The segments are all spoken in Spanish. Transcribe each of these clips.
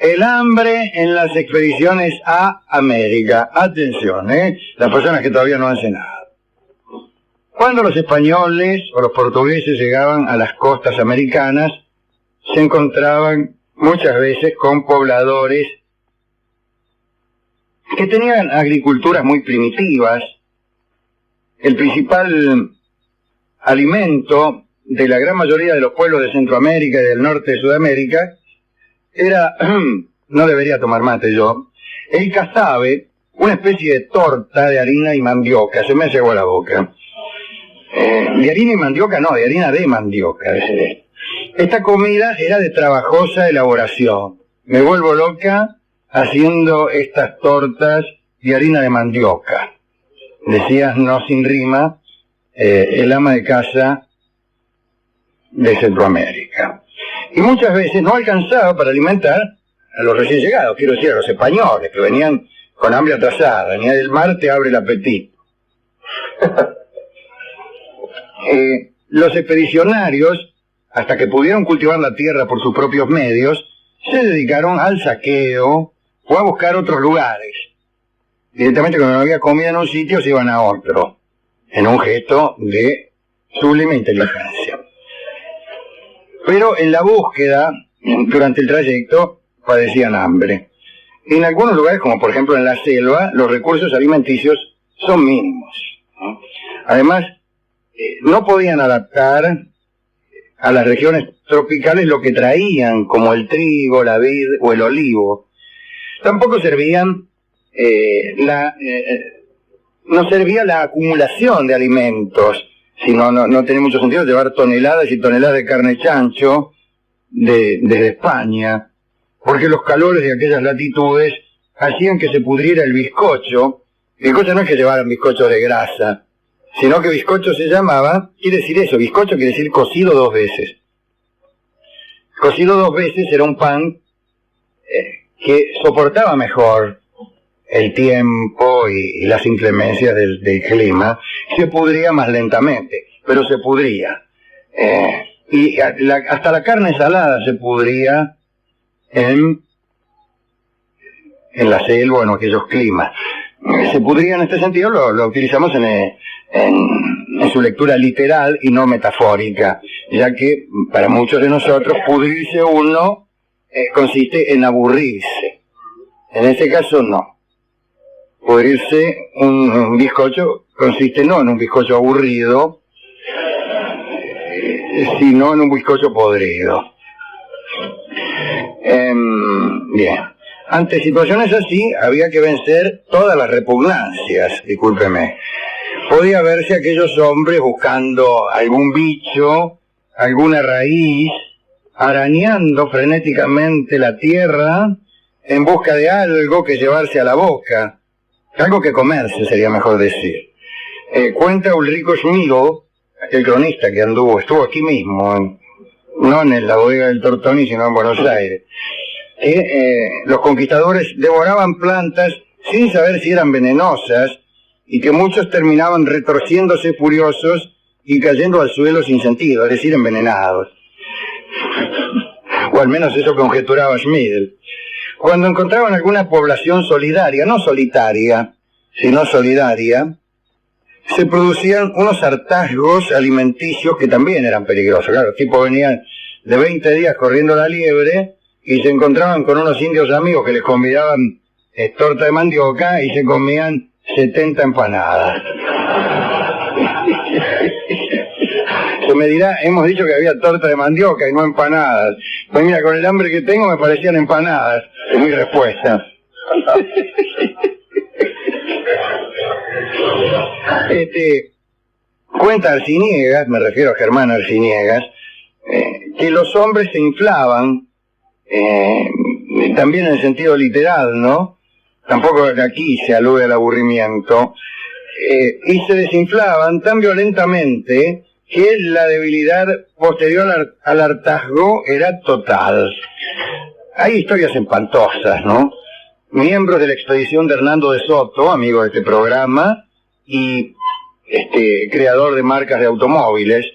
El hambre en las expediciones a América. Atención, las personas que todavía no hacen nada. Cuando los españoles o los portugueses llegaban a las costas americanas, se encontraban muchas veces con pobladores que tenían agriculturas muy primitivas. El principal alimento de la gran mayoría de los pueblos de Centroamérica y del norte de Sudamérica era, no debería tomar mate yo, el casabe, una especie de torta de harina y mandioca. Se me hace agua la boca. De harina y mandioca no, de harina de mandioca. Esta comida era de trabajosa elaboración. Me vuelvo loca haciendo estas tortas de harina de mandioca. Decía, no sin rima, el ama de casa de Centroamérica. Y muchas veces no alcanzaba para alimentar a los recién llegados, quiero decir, a los españoles, que venían con hambre atrasada. Ni el mar te abre el apetito. Los expedicionarios, hasta que pudieron cultivar la tierra por sus propios medios, se dedicaron al saqueo o a buscar otros lugares. Directamente, cuando no había comida en un sitio, se iban a otro, en un gesto de sublime inteligencia. Pero en la búsqueda, durante el trayecto, padecían hambre. En algunos lugares, como por ejemplo en la selva, los recursos alimenticios son mínimos, ¿no? Además, no podían adaptar a las regiones tropicales lo que traían, como el trigo, la vid o el olivo. Tampoco servían no servía la acumulación de alimentos, sino no tenía mucho sentido llevar toneladas y toneladas de carne chancho desde España, porque los calores de aquellas latitudes hacían que se pudriera el bizcocho. Bizcocho no es que llevaran bizcochos de grasa, sino que bizcocho se llamaba, quiere decir eso, bizcocho quiere decir cocido 2 veces. Cocido 2 veces era un pan que soportaba mejor el tiempo y las inclemencias del clima. Se pudría más lentamente, pero se pudría. Y hasta la carne salada se pudría en la selva o en aquellos climas. Se pudría en este sentido, lo utilizamos en su lectura literal y no metafórica, ya que para muchos de nosotros pudrirse uno consiste en aburrirse. En este caso no. Pudrirse un bizcocho consiste no en un bizcocho aburrido, sino en un bizcocho podrido. Bien. Ante situaciones así, había que vencer todas las repugnancias, discúlpeme. Podía verse aquellos hombres buscando algún bicho, alguna raíz, arañando frenéticamente la tierra en busca de algo que llevarse a la boca, algo que comerse sería mejor decir. Cuenta Ulrico Schmidl, aquel cronista que estuvo aquí mismo, no en la bodega del Tortoni, sino en Buenos Aires, que los conquistadores devoraban plantas sin saber si eran venenosas y que muchos terminaban retorciéndose furiosos y cayendo al suelo sin sentido, es decir, envenenados. O al menos eso conjeturaba Schmidl. Cuando encontraban alguna población solidaria, no solitaria, sino solidaria, se producían unos hartazgos alimenticios que también eran peligrosos. Claro, los tipos venían de 20 días corriendo la liebre y se encontraban con unos indios amigos que les convidaban torta de mandioca y se comían 70 empanadas. Se me dirá, hemos dicho que había torta de mandioca y no empanadas. Pues mira, con el hambre que tengo me parecían empanadas, es mi respuesta. Cuenta Arciniegas, me refiero a Germán Arciniegas, que los hombres se inflaban, también en el sentido literal, ¿no? Tampoco aquí se alude al aburrimiento, y se desinflaban tan violentamente que la debilidad posterior al hartazgo era total. Hay historias espantosas, ¿no? Miembros de la expedición de Hernando de Soto, amigo de este programa, y creador de marcas de automóviles,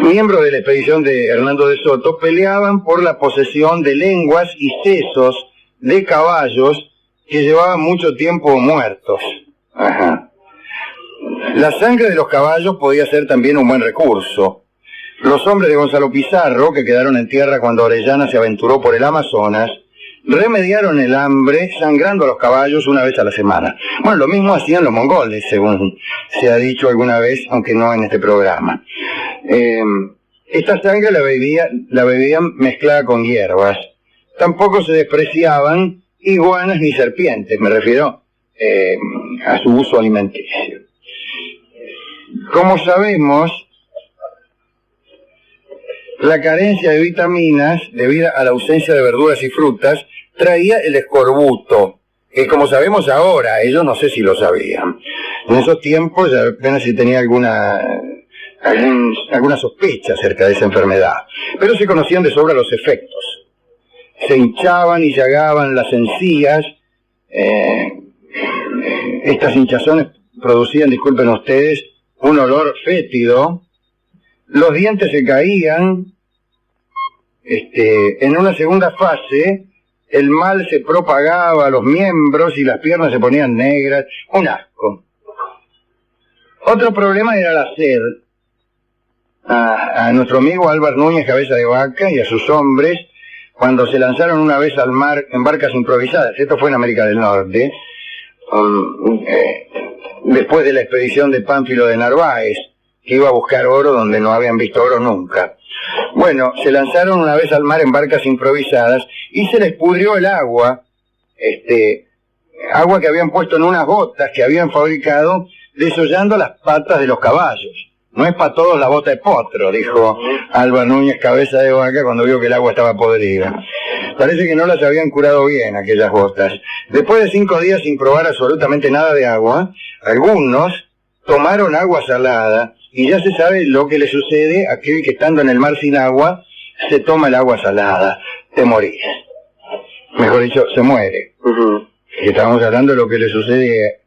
miembros de la expedición de Hernando de Soto peleaban por la posesión de lenguas y sesos de caballos que llevaban mucho tiempo muertos. Ajá. La sangre de los caballos podía ser también un buen recurso. Los hombres de Gonzalo Pizarro, que quedaron en tierra cuando Orellana se aventuró por el Amazonas, remediaron el hambre sangrando a los caballos una vez a la semana. Bueno, lo mismo hacían los mongoles, según se ha dicho alguna vez, aunque no en este programa. Esta sangre la bebían mezclada con hierbas. Tampoco se despreciaban iguanas ni serpientes, me refiero a su uso alimenticio. Como sabemos, la carencia de vitaminas, debido a la ausencia de verduras y frutas, traía el escorbuto, que como sabemos ahora, ellos no sé si lo sabían. En esos tiempos apenas si tenía alguna sospecha acerca de esa enfermedad, pero se conocían de sobra los efectos. Se hinchaban y llagaban las encías. Estas hinchazones producían, disculpen ustedes, un olor fétido. Los dientes se caían. En una segunda fase, el mal se propagaba a los miembros y las piernas se ponían negras. Un asco. Otro problema era la sed. A nuestro amigo Álvaro Núñez Cabeza de Vaca y a sus hombres, cuando se lanzaron una vez al mar en barcas improvisadas, esto fue en América del Norte, después de la expedición de Pánfilo de Narváez, que iba a buscar oro donde no habían visto oro nunca. Bueno, se lanzaron una vez al mar en barcas improvisadas y se les pudrió el agua, agua que habían puesto en unas botas que habían fabricado desollando las patas de los caballos. No es para todos la bota de potro, dijo Álvaro Núñez Cabeza de Vaca cuando vio que el agua estaba podrida. Parece que no las habían curado bien aquellas botas. Después de 5 días sin probar absolutamente nada de agua, algunos tomaron agua salada y ya se sabe lo que le sucede a aquel que estando en el mar sin agua se toma el agua salada. Te morís. Mejor dicho, se muere. Y estábamos hablando de lo que le sucede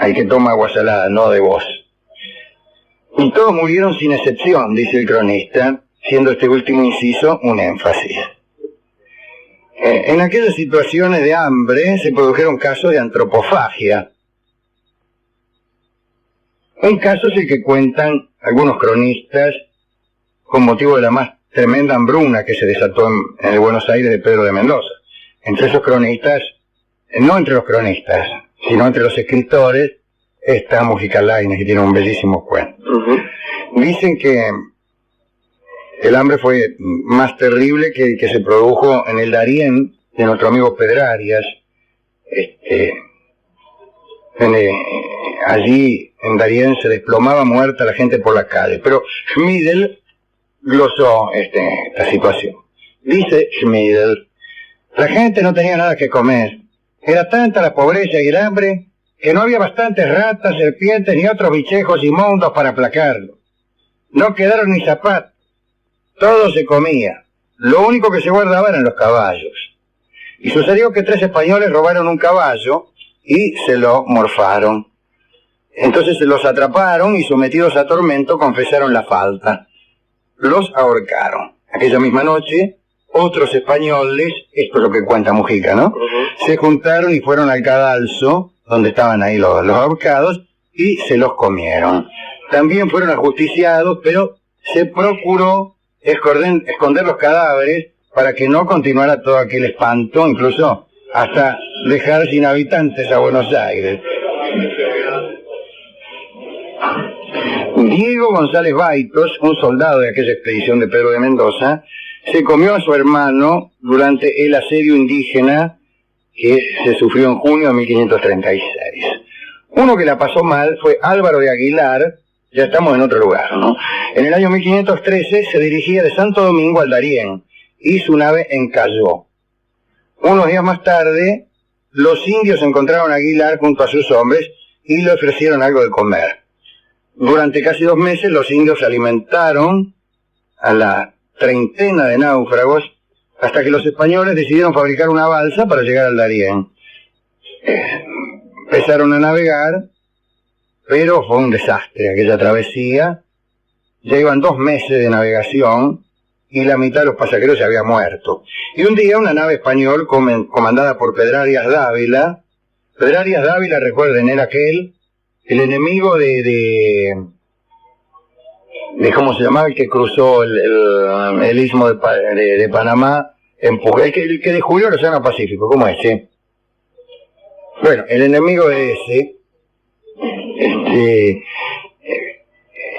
al que toma agua salada, no de vos. Y todos murieron sin excepción, dice el cronista, siendo este último inciso un énfasis. En aquellas situaciones de hambre se produjeron casos de antropofagia. Un caso es el que cuentan algunos cronistas con motivo de la más tremenda hambruna que se desató en el Buenos Aires de Pedro de Mendoza. Entre esos cronistas, no entre los cronistas, sino entre los escritores, está Mujica Lainez, que tiene un bellísimo cuento. Dicen que el hambre fue más terrible que el que se produjo en el Darién de nuestro amigo Pedrarias. Allí en Darién se desplomaba muerta la gente por la calle, pero Schmidl glosó esta situación. Dice Schmidl, la gente no tenía nada que comer, era tanta la pobreza y el hambre que no había bastantes ratas, serpientes ni otros bichejos inmundos para aplacarlo. No quedaron ni zapatos, todo se comía, lo único que se guardaba eran los caballos. Y sucedió que 3 españoles robaron un caballo y se lo morfaron. Entonces se los atraparon y sometidos a tormento confesaron la falta. Los ahorcaron. Aquella misma noche, otros españoles, esto es lo que cuenta Mujica, ¿no? Se juntaron y fueron al cadalso, donde estaban ahí los ahorcados, y se los comieron. También fueron ajusticiados, pero se procuró esconder los cadáveres para que no continuara todo aquel espanto, incluso hasta dejar sin habitantes a Buenos Aires. Diego González Baitos, un soldado de aquella expedición de Pedro de Mendoza, se comió a su hermano durante el asedio indígena que se sufrió en junio de 1536. Uno que la pasó mal fue Álvaro de Aguilar, ya estamos en otro lugar, ¿no? En el año 1513 se dirigía de Santo Domingo al Darién y su nave encalló. Unos días más tarde, los indios encontraron a Aguilar junto a sus hombres y le ofrecieron algo de comer. Durante casi 2 meses los indios alimentaron a la 30 de náufragos hasta que los españoles decidieron fabricar una balsa para llegar al Darién. Empezaron a navegar, pero fue un desastre aquella travesía. ya iban 2 meses de navegación y la mitad de los pasajeros se había muerto. Y un día una nave español comandada por Pedrarias Dávila, recuerden, era el enemigo de ¿cómo se llamaba? El que cruzó el istmo de Panamá, el que descubrió el Océano Pacífico, ¿cómo es? ¿Sí? Bueno, el enemigo de ese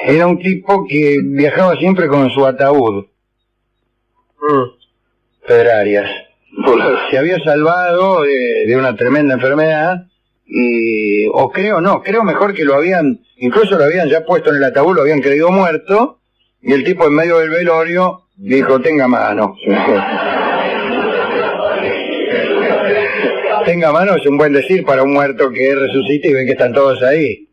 era un tipo que viajaba siempre con su ataúd. Pedrarias. Se había salvado de una tremenda enfermedad creo mejor que incluso lo habían ya puesto en el ataúd, lo habían creído muerto, y el tipo en medio del velorio dijo, tenga mano. Tenga mano es un buen decir para un muerto que resucita y ve que están todos ahí.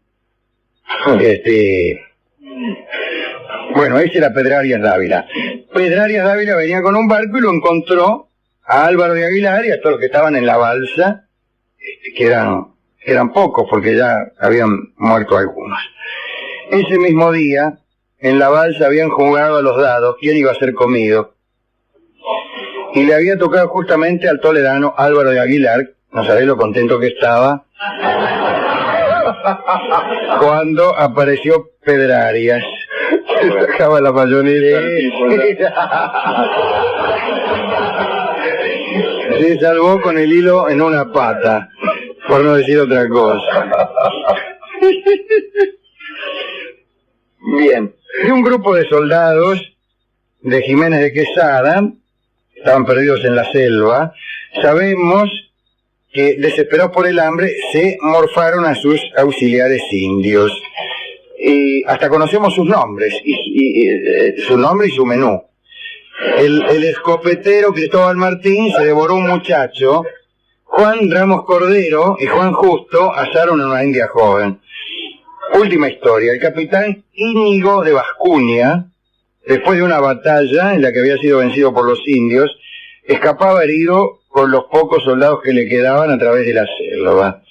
Bueno, ese era Pedrarias Dávila. Pedrarias Dávila venía con un barco y lo encontró a Álvaro de Aguilar y a todos los que estaban en la balsa, que eran pocos porque ya habían muerto algunos. Ese mismo día, en la balsa habían jugado a los dados quién iba a ser comido. Y le había tocado justamente al toledano Álvaro de Aguilar, no sabés lo contento que estaba, cuando apareció Pedrarias. Sacaba la mayonesa. Se salvó con el hilo en una pata, por no decir otra cosa. Bien, de un grupo de soldados de Jiménez de Quesada, estaban perdidos en la selva, sabemos que, desesperados por el hambre, se morfaron a sus auxiliares indios. Y hasta conocemos sus nombres, su nombre y su menú. El escopetero Cristóbal Martín se devoró un muchacho, Juan Ramos Cordero y Juan Justo asaron a una india joven. Última historia, el capitán Íñigo de Vascuña, después de una batalla en la que había sido vencido por los indios, escapaba herido con los pocos soldados que le quedaban a través de la selva.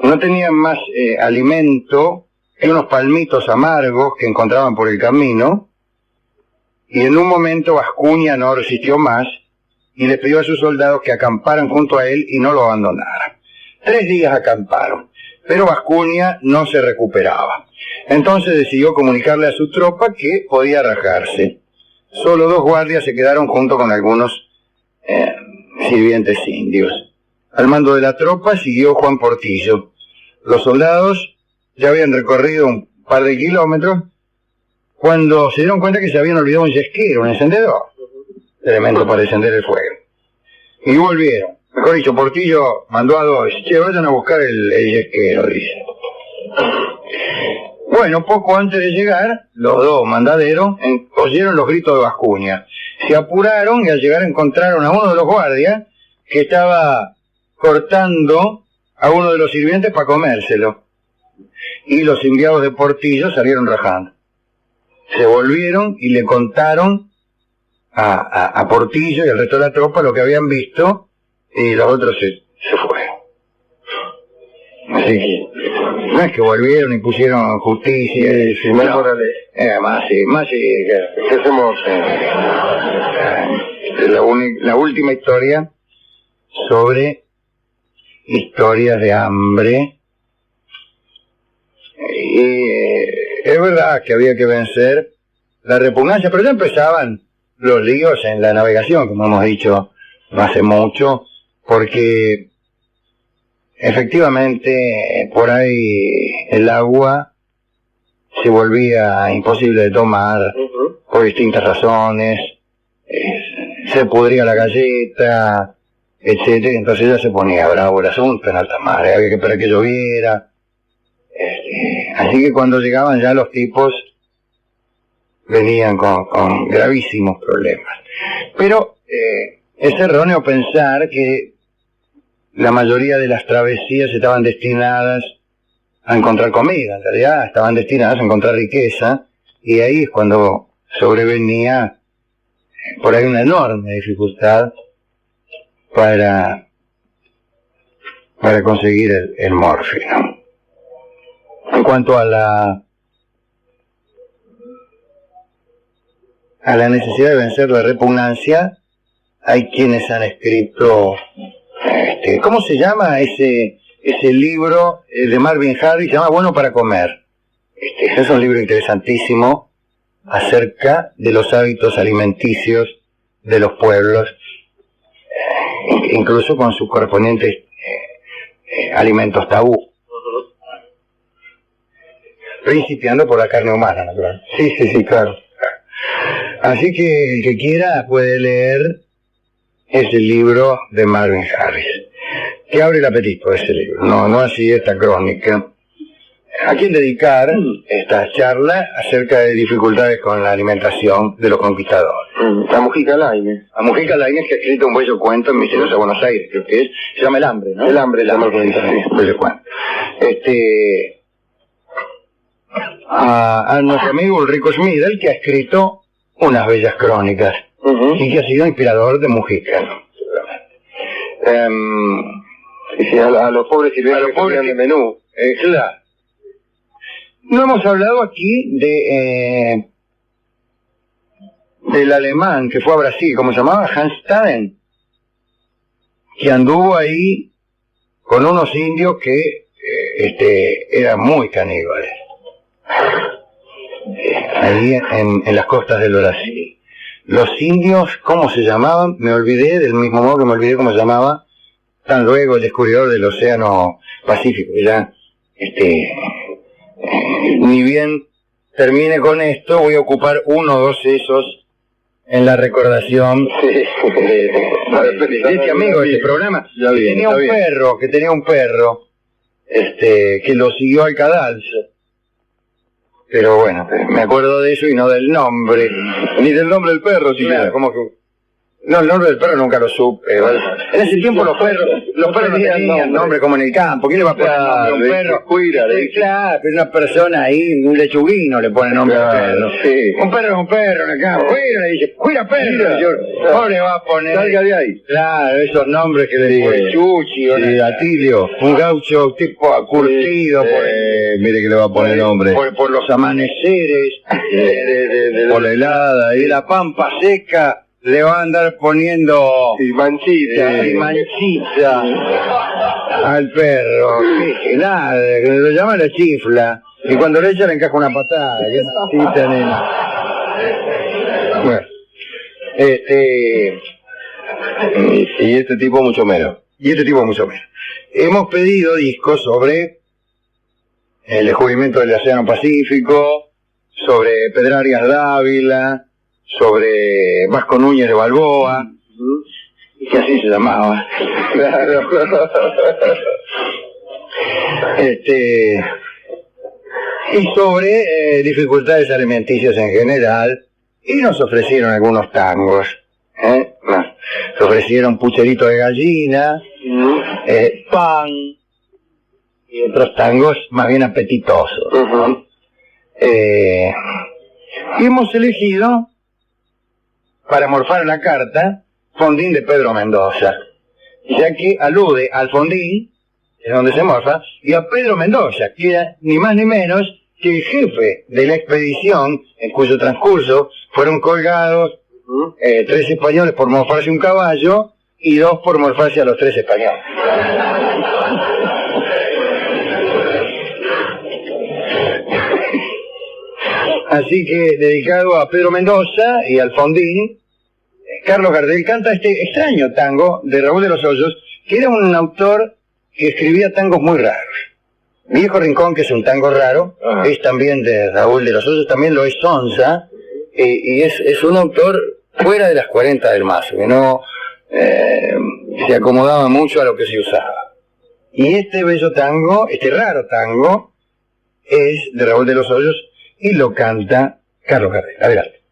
No tenían más alimento que unos palmitos amargos que encontraban por el camino, y en un momento Vascuña no resistió más y le pidió a sus soldados que acamparan junto a él y no lo abandonaran. 3 días acamparon, pero Vascuña no se recuperaba. Entonces decidió comunicarle a su tropa que podía rajarse. Solo 2 guardias se quedaron junto con algunos sirvientes indios. Al mando de la tropa siguió Juan Portillo. Los soldados ya habían recorrido un par de kilómetros cuando se dieron cuenta que se habían olvidado un yesquero, un encendedor, elemento para encender el fuego. Y volvieron. Mejor dicho, Portillo mandó a 2, vayan a buscar el yesquero, dice. Bueno, poco antes de llegar, los 2 mandaderos oyeron los gritos de Vascuña. Se apuraron y al llegar encontraron a uno de los guardias que estaba cortando a uno de los sirvientes para comérselo. Y los enviados de Portillo salieron rajando. Se volvieron y le contaron a Portillo y al resto de la tropa lo que habían visto, y los otros se fueron. Así que no es que volvieron y pusieron justicia, la última historia sobre historias de hambre. Y es verdad que había que vencer la repugnancia, pero ya empezaban los líos en la navegación, como hemos dicho no hace mucho, porque efectivamente por ahí el agua se volvía imposible de tomar por distintas razones, se pudría la galleta, etcétera, entonces ya se ponía bravo el asunto en alta mar, había que esperar que lloviera. Así que cuando llegaban ya los tipos venían con gravísimos problemas. Pero es erróneo pensar que la mayoría de las travesías estaban destinadas a encontrar comida. En realidad estaban destinadas a encontrar riqueza, y ahí es cuando sobrevenía por ahí una enorme dificultad para conseguir el morfino. En cuanto a a la necesidad de vencer la repugnancia, hay quienes han escrito, ¿cómo se llama ese libro de Marvin Harris? Se llama Bueno para comer. Es un libro interesantísimo acerca de los hábitos alimenticios de los pueblos, incluso con sus correspondientes alimentos tabú. Principiando por la carne humana, natural. Sí, claro. Así que el que quiera puede leer ese libro de Marvin Harris, que abre el apetito ese libro, no así esta crónica. ¿A quién dedicar esta charla acerca de dificultades con la alimentación de los conquistadores? A Mujica Lainez. A Mujica Lainez, que ha escrito un bello cuento en Misteriosa Buenos Aires, creo que es, se llama El hambre, ¿no? El hambre, se llama el cuento, sí. Bello cuento. A nuestro amigo Ulrico Schmidl, que ha escrito unas bellas crónicas, y que ha sido inspirador de Mujica, ¿no? Seguramente. A los pobres chilenos que comían de menú. Claro. No hemos hablado aquí del alemán que fue a Brasil, ¿cómo se llamaba? Hans Staden, que anduvo ahí con unos indios que eran muy caníbales, ahí en las costas del Brasil. Los indios, ¿cómo se llamaban? Me olvidé, del mismo modo que me olvidé cómo se llamaba tan luego el descubridor del Océano Pacífico. Ya, ni bien termine con esto, voy a ocupar uno o dos esos en la recordación de este amigo de este programa, que tenía un perro que lo siguió al cadalso. Pero bueno, me acuerdo de eso y no del nombre, ni del nombre del perro, siquiera. Como que no, el nombre del perro nunca lo supe. En ese tiempo los perros no tenían nombre como en el campo. ¿Quién le va a poner nombre a un perro? Claro, pero una persona ahí, un lechuguino le pone nombre al perro. Sí. Un perro es un perro en el campo. Cuira, le dice, cuira perro. ¿Cómo le va a poner? Salga de ahí. Claro, esos nombres que le dice Chuchi o Atilio. Un gaucho tipo curtido mire que le va a poner nombre. Por los amaneceres, por la helada y la pampa seca. Le va a andar poniendo manchita al perro. Nada, que lo llaman la chifla. Y cuando le echan le encaja una patada. ¿Qué necesita, nena? Bueno, y este tipo mucho menos. Hemos pedido discos sobre el descubrimiento del Océano Pacífico, sobre Pedrarias Dávila, sobre Vasco Núñez de Balboa, que así se llamaba. Claro. Y sobre dificultades alimenticias en general, y nos ofrecieron algunos tangos. Nos ofrecieron pucherito de gallina, pan, y otros tangos más bien apetitosos. Y hemos elegido, para morfar la carta, Fondín de Pedro Mendoza, ya que alude al Fondín, es donde se morfa, y a Pedro Mendoza, que era ni más ni menos que el jefe de la expedición, en cuyo transcurso fueron colgados 3 españoles por morfarse un caballo y 2 por morfarse a los 3 españoles. Así que, dedicado a Pedro Mendoza y al Fondín, Carlos Gardel canta este extraño tango de Raúl de los Hoyos, que era un autor que escribía tangos muy raros. Viejo Rincón, que es un tango raro, es también de Raúl de los Hoyos, también lo es Sonza, y es un autor fuera de las 40 del mazo, que no se acomodaba mucho a lo que se usaba. Y este bello tango, este raro tango, es de Raúl de los Hoyos, y lo canta Carlos Gardel. Adelante.